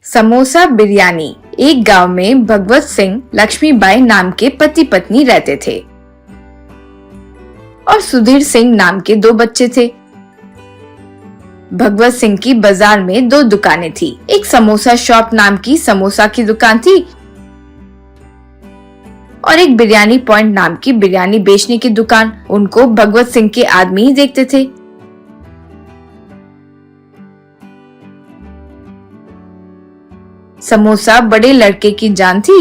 समोसा बिरयानी। एक गांव में भगवत सिंह लक्ष्मीबाई नाम के पति पत्नी रहते थे और सुधीर सिंह नाम के 2 बच्चे थे। भगवत सिंह की बाजार में 2 दुकानें थी। एक समोसा शॉप नाम की समोसा की दुकान थी और एक बिरयानी पॉइंट नाम की बिरयानी बेचने की दुकान। उनको भगवत सिंह के आदमी ही देखते थे। समोसा बड़े लड़के की जान थी।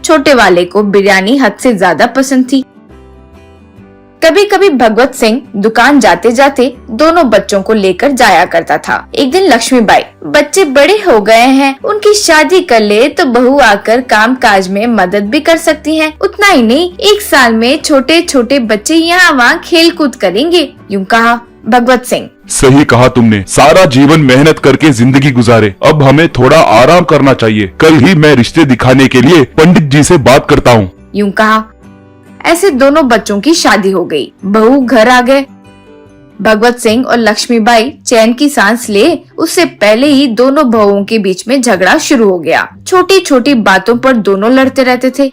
छोटे वाले को बिरयानी हद से ज्यादा पसंद थी। कभी कभी भगवत सिंह दुकान जाते जाते दोनों बच्चों को लेकर जाया करता था। एक दिन लक्ष्मीबाई, बच्चे बड़े हो गए हैं, उनकी शादी कर ले तो बहू आकर काम काज में मदद भी कर सकती है। उतना ही नहीं, 1 साल में छोटे छोटे बच्चे यहाँ वहाँ खेल कूद करेंगे। यूँ कहा भगवत सिंह। सही कहा तुमने, सारा जीवन मेहनत करके जिंदगी गुजारे, अब हमें थोड़ा आराम करना चाहिए। कल ही मैं रिश्ते दिखाने के लिए पंडित जी से बात करता हूँ। यूँ कहा। ऐसे दोनों बच्चों की शादी हो गई। बहू घर आ गए। भगवत सिंह और लक्ष्मीबाई चैन की सांस ले, उससे पहले ही दोनों बहुओं के बीच में झगड़ा शुरू हो गया। छोटी छोटी बातों पर दोनों लड़ते रहते थे।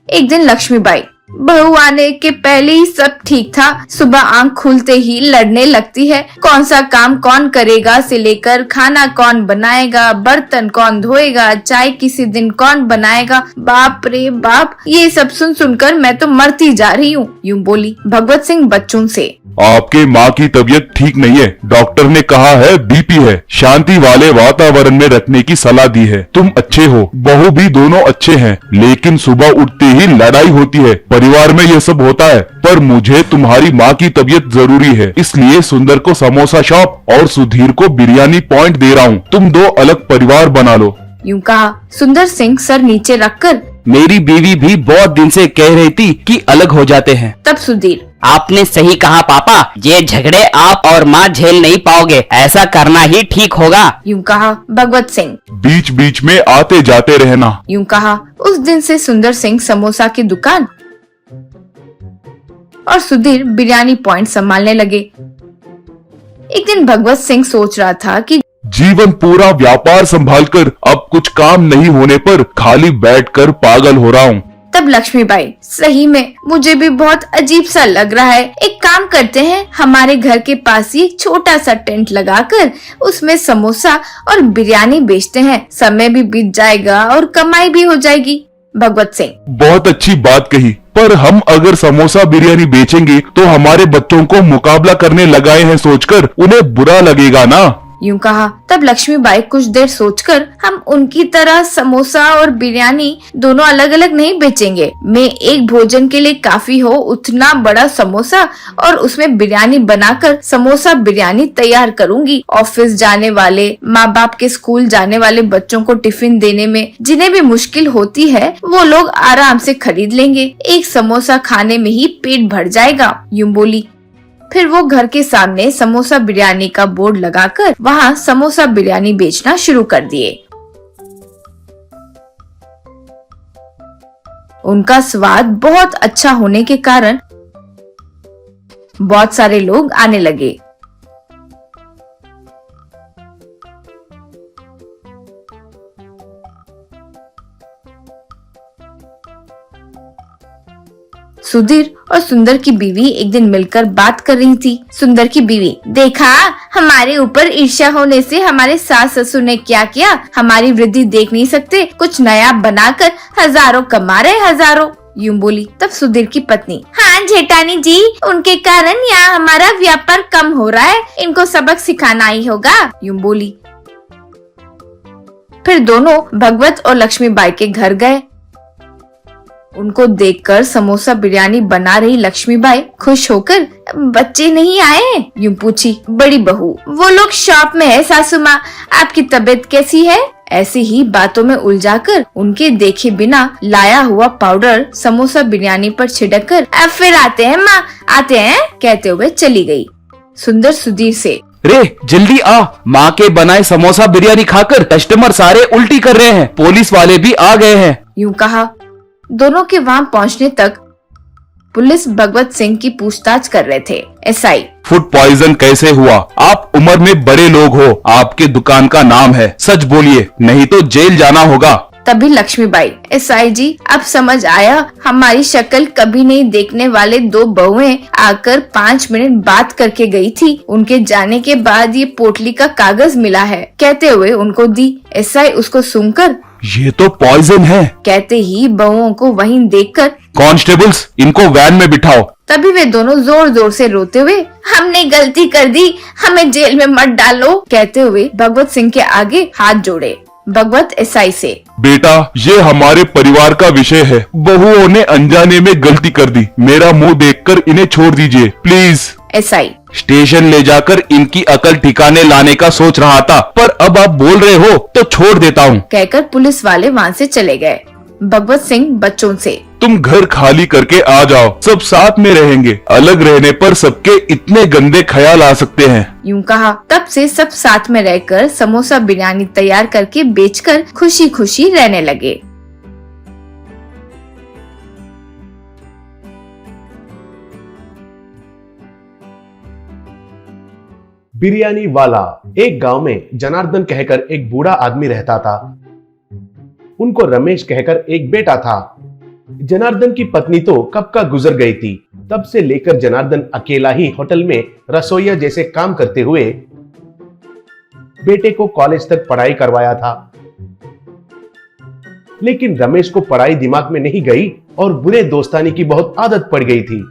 एक दिन लक्ष्मीबाई, बहू आने के पहले ही सब ठीक था, सुबह आंख खुलते ही लड़ने लगती है। कौन सा काम कौन करेगा से लेकर खाना कौन बनाएगा, बर्तन कौन धोएगा, चाय किसी दिन कौन बनाएगा। बाप रे बाप, ये सब सुन सुनकर मैं तो मरती जा रही हूँ। यूँ बोली भगवत सिंह बच्चों से। आपके माँ की तबीयत ठीक नहीं है, डॉक्टर ने कहा है बीपी है, शांति वाले वातावरण में रखने की सलाह दी है। तुम अच्छे हो, बहू भी दोनों अच्छे हैं, लेकिन सुबह उठते ही लड़ाई होती है। परिवार में ये सब होता है, पर मुझे तुम्हारी माँ की तबीयत जरूरी है, इसलिए सुंदर को समोसा शॉप और सुधीर को बिरयानी पॉइंट दे रहा हूँ। तुम 2 अलग परिवार बना लो। यूँ कहा। सुंदर सिंह सर नीचे रखकर, मेरी बीवी भी बहुत दिन से कह रही थी कि अलग हो जाते हैं। तब सुधीर, आपने सही कहा पापा, ये झगड़े आप और माँ झेल नहीं पाओगे, ऐसा करना ही ठीक होगा। यूँ कहा भगवत सिंह। बीच बीच में आते जाते रहना। यूँ कहा। उस दिन से सुंदर सिंह समोसा की दुकान और सुधीर बिरयानी पॉइंट संभालने लगे। एक दिन भगवत सिंह सोच रहा था कि जीवन पूरा व्यापार संभालकर अब कुछ काम नहीं होने पर खाली बैठकर पागल हो रहा हूँ। तब लक्ष्मीबाई, सही में मुझे भी बहुत अजीब सा लग रहा है। एक काम करते हैं, हमारे घर के पास ही एक छोटा सा टेंट लगाकर उसमें समोसा और बिरयानी बेचते हैं। समय भी बीत जाएगा और कमाई भी हो जाएगी। भगवत सिंह, बहुत अच्छी बात कही, पर हम अगर समोसा बिरयानी बेचेंगे तो हमारे बच्चों को मुकाबला करने लगाए हैं सोचकर उन्हें बुरा लगेगा ना। यूँ कहा। तब लक्ष्मीबाई कुछ देर सोचकर, हम उनकी तरह समोसा और बिरयानी दोनों अलग अलग नहीं बेचेंगे। मैं एक भोजन के लिए काफी हो उतना बड़ा समोसा और उसमें बिरयानी बनाकर समोसा बिरयानी तैयार करूंगी। ऑफिस जाने वाले, माँ बाप के स्कूल जाने वाले बच्चों को टिफिन देने में जिन्हें भी मुश्किल होती है, वो लोग आराम से खरीद लेंगे। एक समोसा खाने में ही पेट भर जाएगा। यूँ बोली। फिर वो घर के सामने समोसा बिरयानी का बोर्ड लगाकर वहाँ समोसा बिरयानी बेचना शुरू कर दिए। उनका स्वाद बहुत अच्छा होने के कारण बहुत सारे लोग आने लगे। सुधीर और सुंदर की बीवी एक दिन मिलकर बात कर रही थी। सुंदर की बीवी, देखा हमारे ऊपर ईर्ष्या होने से हमारे सास ससुर ने क्या किया। हमारी वृद्धि देख नहीं सकते, कुछ नया बनाकर हजारों कमा रहे, हजारों। यूँ बोली। तब सुधीर की पत्नी, हाँ जेठानी जी, उनके कारण यहाँ हमारा व्यापार कम हो रहा है, इनको सबक सिखाना ही होगा। यूँ बोली। फिर दोनों भगवत और लक्ष्मीबाई के घर गए। उनको देखकर समोसा बिरयानी बना रही लक्ष्मीबाई खुश होकर, बच्चे नहीं आए? यूँ पूछी बड़ी बहू। वो लोग शॉप में है सासू माँ, आपकी तबीयत कैसी है? ऐसी ही बातों में उलझाकर उनके देखे बिना लाया हुआ पाउडर समोसा बिरयानी पर छिड़क कर, अब फिर आते हैं माँ, आते हैं, कहते हुए चली गई। सुंदर सुधीर से, रे जल्दी आ, माँ के बनाए समोसा बिरयानी खाकर कस्टमर सारे उल्टी कर रहे हैं, पुलिस वाले भी आ गए हैं। यूँ कहा। दोनों के वहाँ पहुँचने तक पुलिस भगवत सिंह की पूछताछ कर रहे थे। एसआई, फूड पॉइजन कैसे हुआ? आप उम्र में बड़े लोग हो, आपके दुकान का नाम है, सच बोलिए नहीं तो जेल जाना होगा। तभी लक्ष्मीबाई, एसआई जी अब समझ आया, हमारी शक्ल कभी नहीं देखने वाले दो बहुएं आकर 5 मिनट बात करके गई थी। उनके जाने के बाद ये पोटली का कागज मिला है, कहते हुए उनको दी। एसआई उसको सुनकर, ये तो पॉइजन है, कहते ही बहुओं को वहीं देखकर, कॉन्स्टेबल्स इनको वैन में बिठाओ। तभी वे दोनों जोर जोर से रोते हुए, हमने गलती कर दी, हमें जेल में मत डालो, कहते हुए भगवत सिंह के आगे हाथ जोड़े। भगवत एसआई से, बेटा ये हमारे परिवार का विषय है, बहुओं ने अनजाने में गलती कर दी, मेरा मुंह देखकर इन्हें छोड़ दीजिए प्लीज। एसआई, स्टेशन ले जाकर इनकी अकल ठिकाने लाने का सोच रहा था, पर अब आप बोल रहे हो तो छोड़ देता हूँ। कहकर पुलिस वाले वहाँ से चले गए। भगवत सिंह बच्चों से, तुम घर खाली करके आ जाओ, सब साथ में रहेंगे, अलग रहने पर सबके इतने गंदे ख्याल आ सकते हैं। यूं कहा। तब से सब साथ में रहकर समोसा बिरयानी तैयार करके बेचकर खुशी खुशी रहने लगे। बिरयानी वाला। एक गांव में जनार्दन कहकर एक बूढ़ा आदमी रहता था। उनको रमेश कहकर एक बेटा था। जनार्दन की पत्नी तो कब का गुजर गई थी। तब से लेकर जनार्दन अकेला ही होटल में रसोइया जैसे काम करते हुए बेटे को कॉलेज तक पढ़ाई करवाया था। लेकिन रमेश को पढ़ाई दिमाग में नहीं गई और बुरे दोस्तानी की बहुत आदत पड़ गई थी।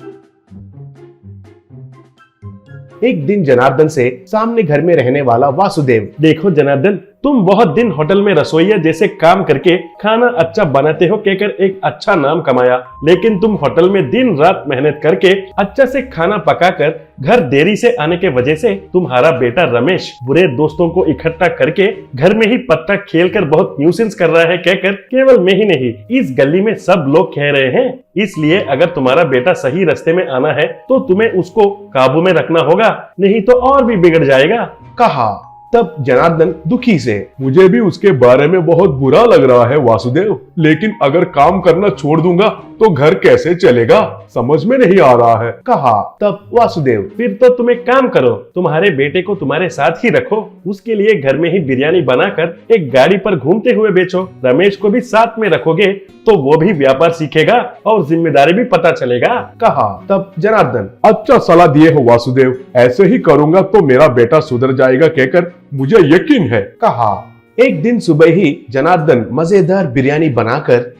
एक दिन जनार्दन से सामने घर में रहने वाला वासुदेव, देखो जनार्दन, तुम बहुत दिन होटल में रसोइया जैसे काम करके खाना अच्छा बनाते हो कहकर एक अच्छा नाम कमाया, लेकिन तुम होटल में दिन रात मेहनत करके अच्छा से खाना पकाकर घर देरी से आने के वजह से तुम्हारा बेटा रमेश बुरे दोस्तों को इकट्ठा करके घर में ही पत्ता खेलकर बहुत न्यूसेंस कर रहा है कहकर केवल मैं ही नहीं, इस गली में सब लोग कह रहे हैं। इसलिए अगर तुम्हारा बेटा सही रास्ते में आना है तो तुम्हें उसको काबू में रखना होगा, नहीं तो और भी बिगड़ जाएगा, कहा। तब जनार्दन दुखी से, मुझे भी उसके बारे में बहुत बुरा लग रहा है वासुदेव, लेकिन अगर काम करना छोड़ दूंगा तो घर कैसे चलेगा, समझ में नहीं आ रहा है, कहा। तब वासुदेव, फिर तो तुम एक काम करो, तुम्हारे बेटे को तुम्हारे साथ ही रखो, उसके लिए घर में ही बिरयानी बनाकर एक गाड़ी पर घूमते हुए बेचो। रमेश को भी साथ में रखोगे तो वो भी व्यापार सीखेगा और जिम्मेदारी भी पता चलेगा, कहा। तब जनार्दन, अच्छा सलाह दिए हो वासुदेव, ऐसे ही करूंगा तो मेरा बेटा सुधर जाएगा कहकर मुझे यकीन है, कहा। एक दिन सुबह ही जनार्दन मजेदार बिरयानी बनाकर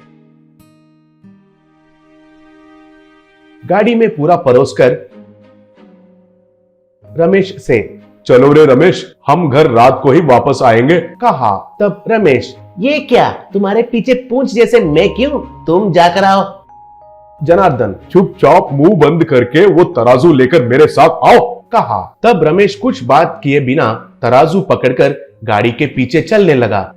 गाड़ी में पूरा परोसकर रमेश से, चलो रे रमेश, हम घर रात को ही वापस आएंगे, कहा। तब रमेश, ये क्या, तुम्हारे पीछे पूंछ जैसे मैं क्यों, तुम जाकर आओ। जनार्दन, चुपचाप मुंह बंद करके वो तराजू लेकर मेरे साथ आओ, कहा। तब रमेश कुछ बात किए बिना तराजू पकड़कर गाड़ी के पीछे चलने लगा।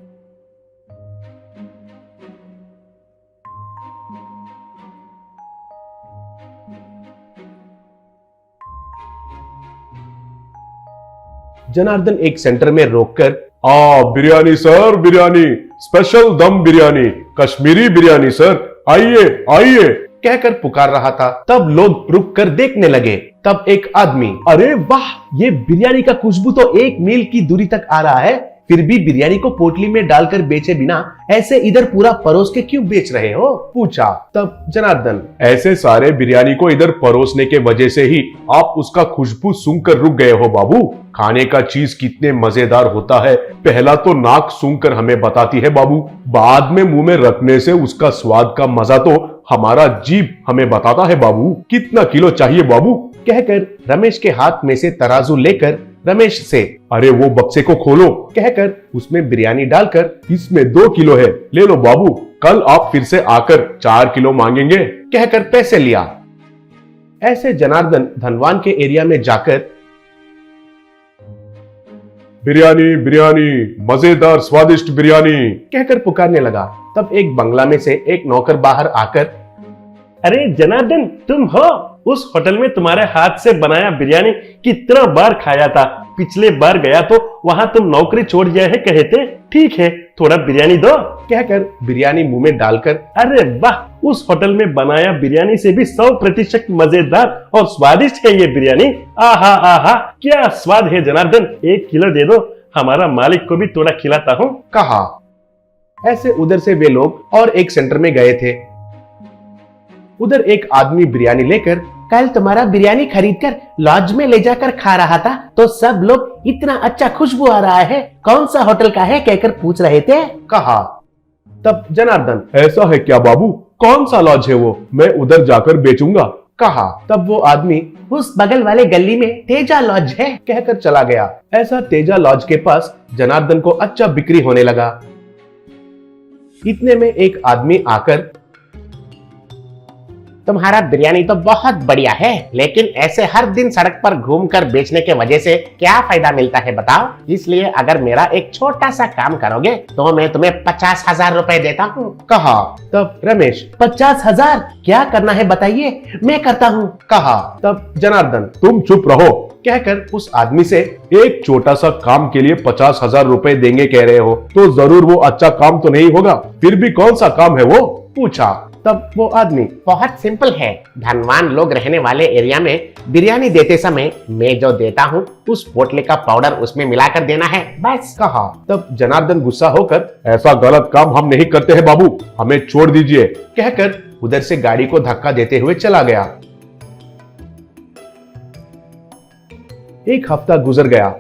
जनार्दन एक सेंटर में रोककर, बिरयानी सर, बिरयानी, स्पेशल दम बिरयानी, कश्मीरी बिरयानी सर, आइए आइए कहकर पुकार रहा था। तब लोग रुक कर देखने लगे। तब एक आदमी, अरे वाह, ये बिरयानी का खुशबू तो 1 मील की दूरी तक आ रहा है, फिर भी बिरयानी को पोटली में डालकर बेचे बिना ऐसे इधर पूरा परोस के क्यों बेच रहे हो, पूछा। तब जनार्दन, ऐसे सारे बिरयानी को इधर परोसने के वजह से ही आप उसका खुशबू सूंघकर रुक गए हो बाबू। खाने का चीज कितने मजेदार होता है, पहला तो नाक सूंघकर हमें बताती है बाबू, बाद में मुंह में रखने से उसका स्वाद का मजा तो हमारा जीभ हमें बताता है बाबू। कितना किलो चाहिए बाबू, कहकर रमेश के हाथ में से तराजू लेकर रमेश से, अरे वो बक्से को खोलो, कहकर उसमें बिरयानी डालकर, इसमें 2 किलो है, ले लो बाबू, कल आप फिर से आकर 4 किलो मांगेंगे, कहकर पैसे लिया। ऐसे जनार्दन धनवान के एरिया में जाकर बिरयानी बिरयानी, मजेदार स्वादिष्ट बिरयानी कहकर पुकारने लगा। तब एक बंगला में से एक नौकर बाहर आकर, अरे जनार्दन, तुम हो? उस होटल में तुम्हारे हाथ से बनाया बिरयानी कितना बार खाया था, पिछले बार गया तो वहां तुम नौकरी छोड़ गए है कहे थे, ठीक है थोड़ा बिरयानी दो, कहकर बिरयानी मुंह में डालकर, अरे वाह, उस होटल में बनाया बिरयानी से भी 100% मजेदार और स्वादिष्ट है ये बिरयानी। आहा आहा, क्या स्वाद है जनार्दन, 1 किलो दे दो, हमारा मालिक को भी थोड़ा खिलाता हूँ। कहा। ऐसे उधर से वे लोग और एक सेंटर में गए थे। उधर एक आदमी बिरयानी लेकर कल तुम्हारा बिरयानी खरीद कर लॉज में ले जाकर खा रहा था तो सब लोग इतना अच्छा खुशबू आ रहा है, कौन सा होटल का है कहकर पूछ रहे थे। कहा। तब जनार्दन, ऐसा है क्या बाबू, कौन सा लॉज है वो, मैं उधर जाकर बेचूंगा। कहा। तब वो आदमी उस बगल वाले गली में तेजा लॉज है कहकर चला गया। ऐसा तेजा लॉज के पास जनार्दन को अच्छा बिक्री होने लगा। इतने में एक आदमी आकर, तुम्हारा बिरयानी तो बहुत बढ़िया है, लेकिन ऐसे हर दिन सड़क पर घूमकर बेचने के वजह से क्या फायदा मिलता है बताओ। इसलिए अगर मेरा एक छोटा सा काम करोगे तो मैं तुम्हें 50,000 रुपए देता हूँ। कहा। तब रमेश, 50,000 क्या करना है बताइए, मैं करता हूँ। कहा। तब जनार्दन, तुम चुप रहो कहकर उस आदमी से, एक छोटा सा काम के लिए 50,000 रुपए देंगे कह रहे हो तो जरूर वो अच्छा काम तो नहीं होगा, फिर भी कौन सा काम है वो, पूछा। तब वो आदमी, बहुत सिंपल है, धनवान लोग रहने वाले एरिया में बिरयानी देते समय मैं जो देता हूँ उस पोटले का पाउडर उसमें मिलाकर देना है, बस। कहा। तब जनार्दन गुस्सा होकर, ऐसा गलत काम हम नहीं करते हैं बाबू, हमें छोड़ दीजिए कहकर उधर से गाड़ी को धक्का देते हुए चला गया। एक हफ्ता गुजर गया।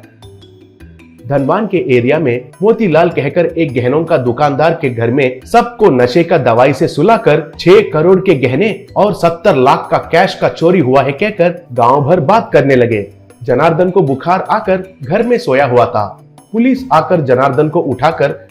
धनवान के एरिया में मोतीलाल कहकर एक गहनों का दुकानदार के घर में सबको नशे का दवाई से सुलाकर 6 करोड़ के गहने और 70 लाख का कैश का चोरी हुआ है कहकर गांव भर बात करने लगे। जनार्दन को बुखार आकर घर में सोया हुआ था। पुलिस आकर जनार्दन को उठाकर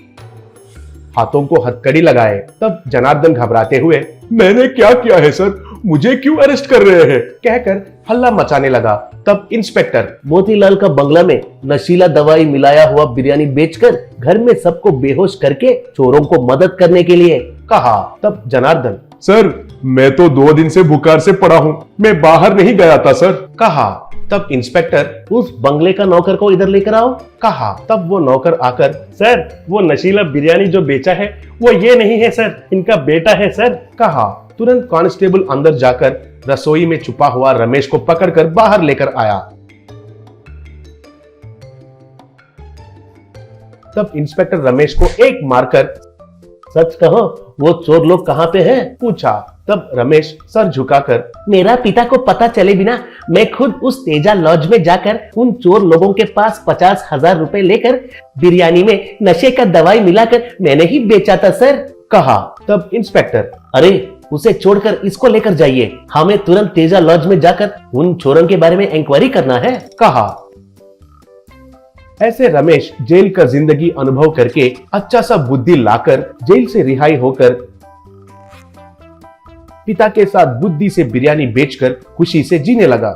हाथों को हथकड़ी लगाए। तब जनार्दन घबराते हुए, मैंने क्या किया है सर, मुझे क्यों अरेस्ट कर रहे हैं कहकर हल्ला मचाने लगा। तब इंस्पेक्टर, मोतीलाल का बंगला में नशीला दवाई मिलाया हुआ बिरयानी बेचकर घर में सबको बेहोश करके चोरों को मदद करने के लिए। कहा। तब जनार्दन, सर मैं तो 2 दिन से बुखार से पड़ा हूँ, मैं बाहर नहीं गया था सर। कहा। तब इंस्पेक्टर, उस बंगले का नौकर को इधर लेकर आओ। कहा। तब वो नौकर आकर, सर वो नशीला बिरयानी जो बेचा है वो ये नहीं है सर, इनका बेटा है सर। कहा। तुरंत कांस्टेबल अंदर जाकर रसोई में छुपा हुआ रमेश को पकड़कर बाहर लेकर आया। तब इंस्पेक्टर रमेश को एक मारकर, सच कहो वो चोर लोग कहाँ पे हैं? पूछा। तब रमेश सर झुकाकर, मेरा पिता को पता चले बिना मैं खुद उस तेजा लॉज में जाकर उन चोर लोगों के पास 50,000 रुपए लेकर बिरयानी में नशे का दवाई मिलाकर मैंने ही बेचा था सर। कहा। तब इंस्पेक्टर, अरे उसे छोड़कर इसको लेकर जाइए, हमें तुरंत तेजा लॉज में जाकर उन चोरों के बारे में इंक्वायरी करना है। कहा। ऐसे रमेश जेल का जिंदगी अनुभव करके अच्छा सा बुद्धि लाकर जेल से रिहाई होकर पिता के साथ बुद्धि से बिरयानी बेचकर खुशी से जीने लगा।